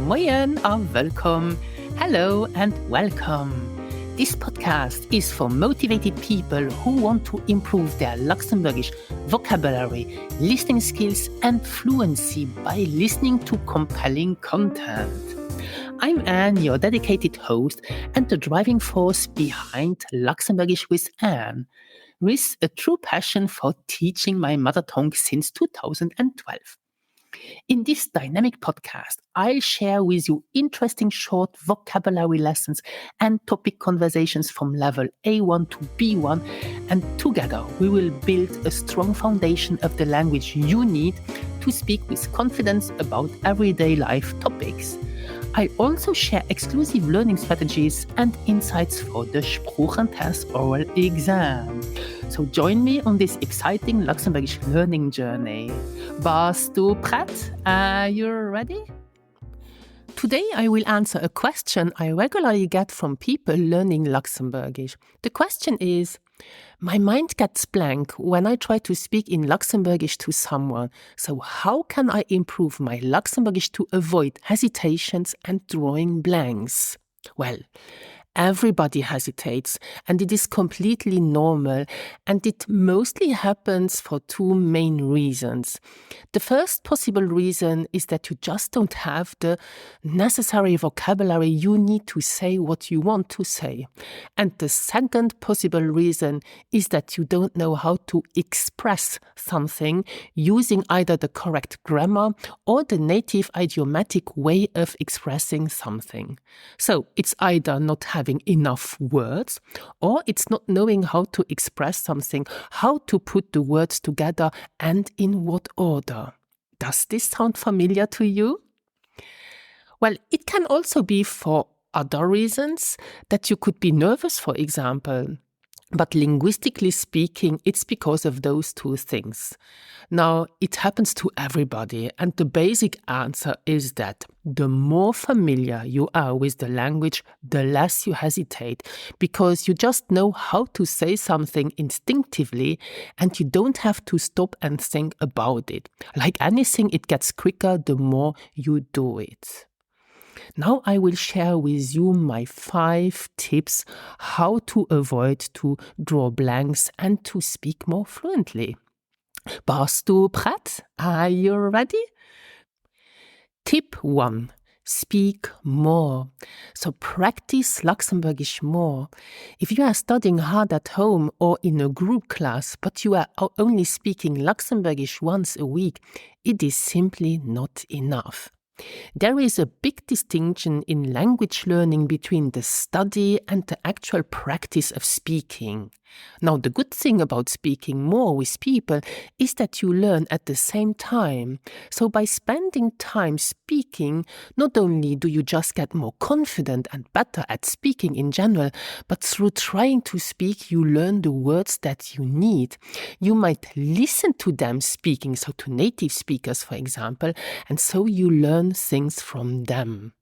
Moyen or welcome. Hello and welcome. This podcast is for motivated people who want to improve their Luxembourgish vocabulary, listening skills, and fluency by listening to compelling content. I'm Anne, your dedicated host and the driving force behind Luxembourgish with Anne, with a true passion for teaching my mother tongue since 2012. In this dynamic podcast, I'll share with you interesting short vocabulary lessons and topic conversations from level A1 to B1, and together we will build a strong foundation of the language you need to speak with confidence about everyday life topics. I also share exclusive learning strategies and insights for the Sprachentest oral exam. So join me on this exciting Luxembourgish learning journey. Bist du prêt? Are you ready? Today I will answer a question I regularly get from people learning Luxembourgish. The question is, my mind gets blank when I try to speak in Luxembourgish to someone. So how can I improve my Luxembourgish to avoid hesitations and drawing blanks? Well, everybody hesitates, and it is completely normal, and it mostly happens for two main reasons. The first possible reason is that you just don't have the necessary vocabulary you need to say what you want to say. And the second possible reason is that you don't know how to express something using either the correct grammar or the native idiomatic way of expressing something. So it's either not having enough words, or it's not knowing how to express something, how to put the words together and in what order. Does this sound familiar to you? Well, it can also be for other reasons, that you could be nervous, for example. But linguistically speaking, it's because of those two things. Now, it happens to everybody, and the basic answer is that the more familiar you are with the language, the less you hesitate, because you just know how to say something instinctively, and you don't have to stop and think about it. Like anything, it gets quicker the more you do it. Now I will share with you my 5 tips how to avoid to draw blanks and to speak more fluently. Bist du prêt? Are you ready? Tip 1. Speak more. So practice Luxembourgish more. If you are studying hard at home or in a group class, but you are only speaking Luxembourgish once a week, it is simply not enough. There is a big distinction in language learning between the study and the actual practice of speaking. Now, the good thing about speaking more with people is that you learn at the same time. So by spending time speaking, not only do you just get more confident and better at speaking in general, but through trying to speak, you learn the words that you need. You might listen to them speaking, so to native speakers, for example, and so you learn things from them.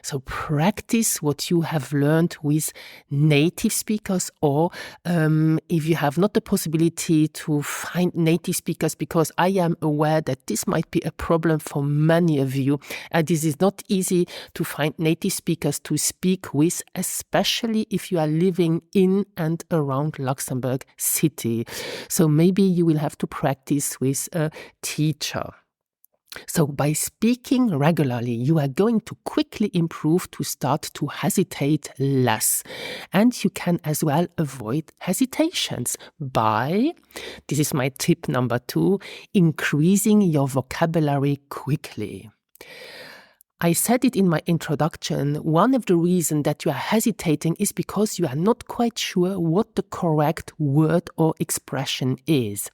So practice what you have learned with native speakers, or if you have not the possibility to find native speakers, because I am aware that this might be a problem for many of you. This is not easy to find native speakers to speak with, especially if you are living in and around Luxembourg City. So maybe you will have to practice with a teacher. So by speaking regularly, you are going to quickly improve to start to hesitate less. And you can as well avoid hesitations by, this is my tip number 2, increasing your vocabulary quickly. I said it in my introduction, one of the reasons that you are hesitating is because you are not quite sure what the correct word or expression is.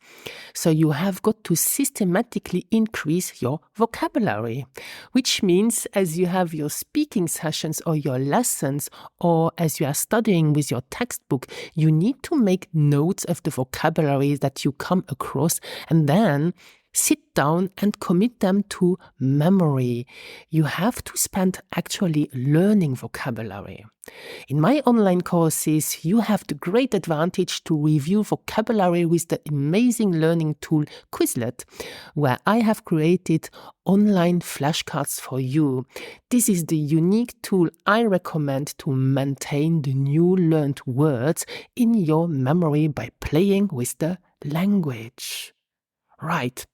So you have got to systematically increase your vocabulary, which means as you have your speaking sessions or your lessons, or as you are studying with your textbook, you need to make notes of the vocabulary that you come across, and then sit down and commit them to memory. You have to spend actually learning vocabulary. In my online courses, you have the great advantage to review vocabulary with the amazing learning tool Quizlet, where I have created online flashcards for you. This is the unique tool I recommend to maintain the new learned words in your memory by playing with the language. Right.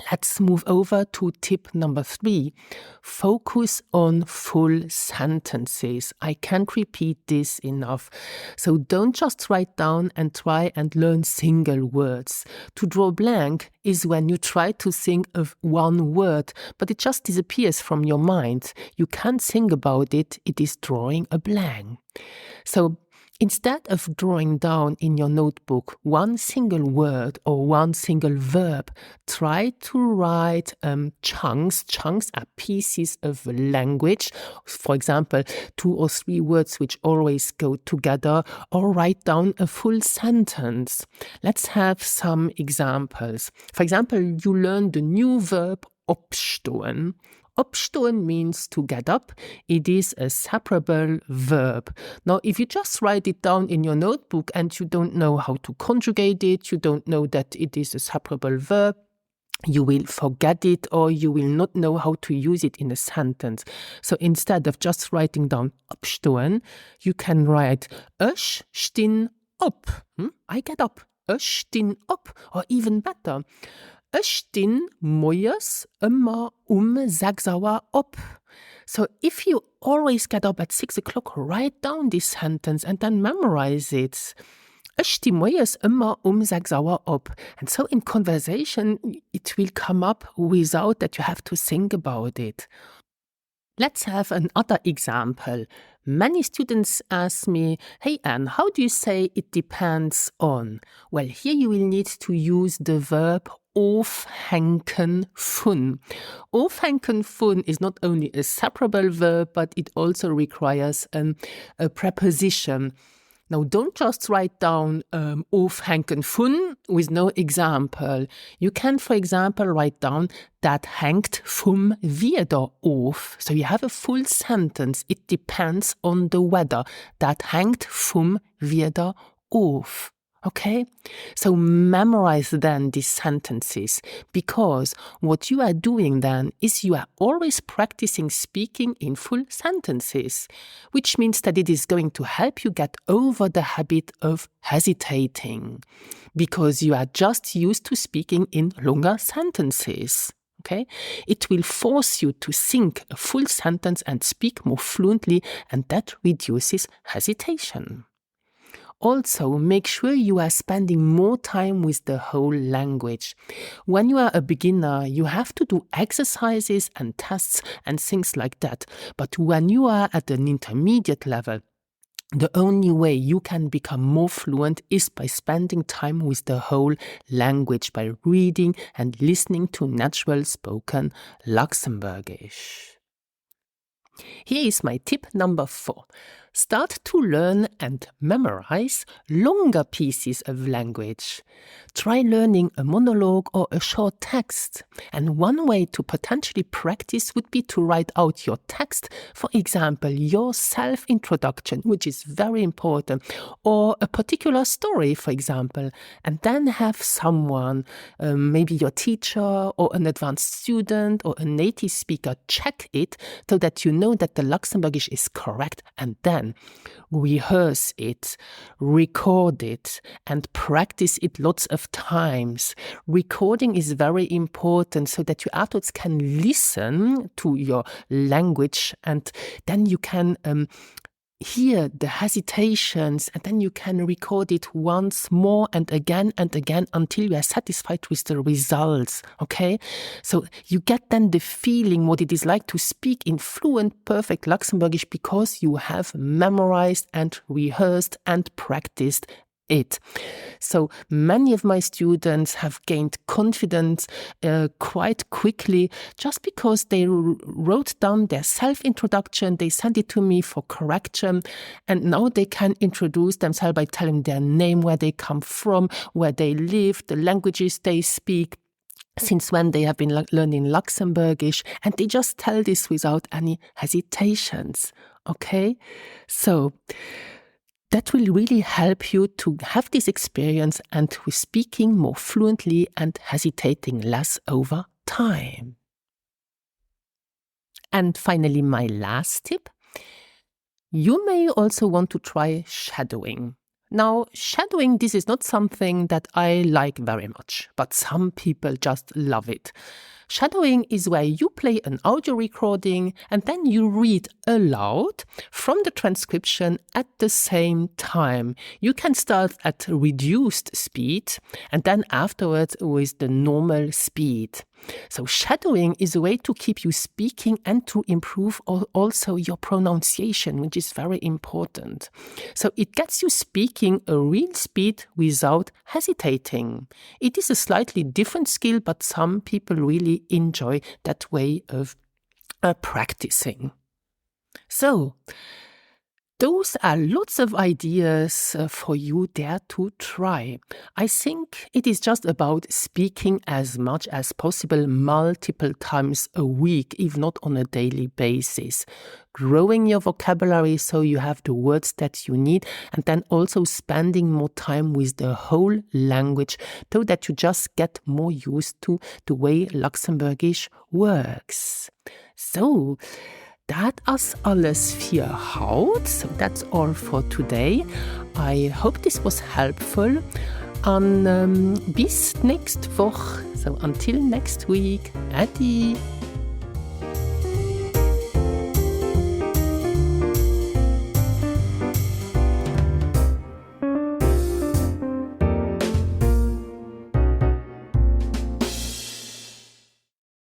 Let's move over to tip number 3. Focus on full sentences. I can't repeat this enough. So don't just write down and try and learn single words. To draw blank is when you try to think of one word, but it just disappears from your mind. You can't think about it. It is drawing a blank. So instead of drawing down in your notebook one single word or one single verb, try to write chunks. Chunks are pieces of language. For example, 2 or 3 words which always go together, or write down a full sentence. Let's have some examples. For example, you learn the new verb opstehen. Opstehen means to get up. It is a separable verb. Now, if you just write it down in your notebook and you don't know how to conjugate it, you don't know that it is a separable verb, you will forget it, or you will not know how to use it in a sentence. So instead of just writing down opstehen, you can write ich stehen op. I get up. Ich stehen op. Or even better, ich stehen morgens immer 6 Uhr op. So if you always get up at 6 o'clock, write down this sentence and then memorize it. Ich stehe morgens immer 6 Uhr op. And so in conversation, it will come up without that you have to think about it. Let's have another example. Many students ask me, hey Anne, how do you say it depends on? Well, here you will need to use the verb aufhängen von. Aufhängen von is not only a separable verb, but it also requires a preposition. Now, don't just write down aufhängen von with no example. You can, for example, write down that hängt vom Wetter auf. So you have a full sentence. It depends on the weather. That hängt vom Wetter auf. Okay? So memorize then these sentences, because what you are doing then is you are always practicing speaking in full sentences, which means that it is going to help you get over the habit of hesitating, because you are just used to speaking in longer sentences. Okay? It will force you to think a full sentence and speak more fluently, and that reduces hesitation. Also, make sure you are spending more time with the whole language. When you are a beginner, you have to do exercises and tests and things like that. But when you are at an intermediate level, the only way you can become more fluent is by spending time with the whole language, by reading and listening to natural spoken Luxembourgish. Here is my tip number 4. Start to learn and memorize longer pieces of language. Try learning a monologue or a short text. And one way to potentially practice would be to write out your text, for example, your self-introduction, which is very important, or a particular story, for example, and then have someone, maybe your teacher or an advanced student or a native speaker, check it so that you know that the Luxembourgish is correct, and then rehearse it, record it, and practice it lots of times. Recording is very important so that you afterwards can listen to your language, and then you can hear the hesitations, and then you can record it once more and again until you are satisfied with the results. Okay? So you get then the feeling what it is like to speak in fluent, perfect Luxembourgish, because you have memorized and rehearsed and practiced it. So many of my students have gained confidence quite quickly just because they wrote down their self-introduction, they sent it to me for correction, and now they can introduce themselves by telling their name, where they come from, where they live, the languages they speak. since when they have been learning Luxembourgish, and they just tell this without any hesitations. Okay? So that will really help you to have this experience and with speaking more fluently and hesitating less over time. And finally, my last tip. You may also want to try shadowing. Now, shadowing, this is not something that I like very much, but some people just love it. Shadowing is where you play an audio recording and then you read aloud from the transcription at the same time. You can start at reduced speed and then afterwards with the normal speed. So shadowing is a way to keep you speaking and to improve also your pronunciation, which is very important. So it gets you speaking a real speed without hesitating. It is a slightly different skill, but some people really enjoy that way of practicing. So those are lots of ideas for you there to try. I think it is just about speaking as much as possible multiple times a week, if not on a daily basis. Growing your vocabulary so you have the words that you need, and then also spending more time with the whole language so that you just get more used to the way Luxembourgish works. So, that ist alles für heute. So that's all for today. I hope this was helpful. And bis next Woche. So until next week. Adi.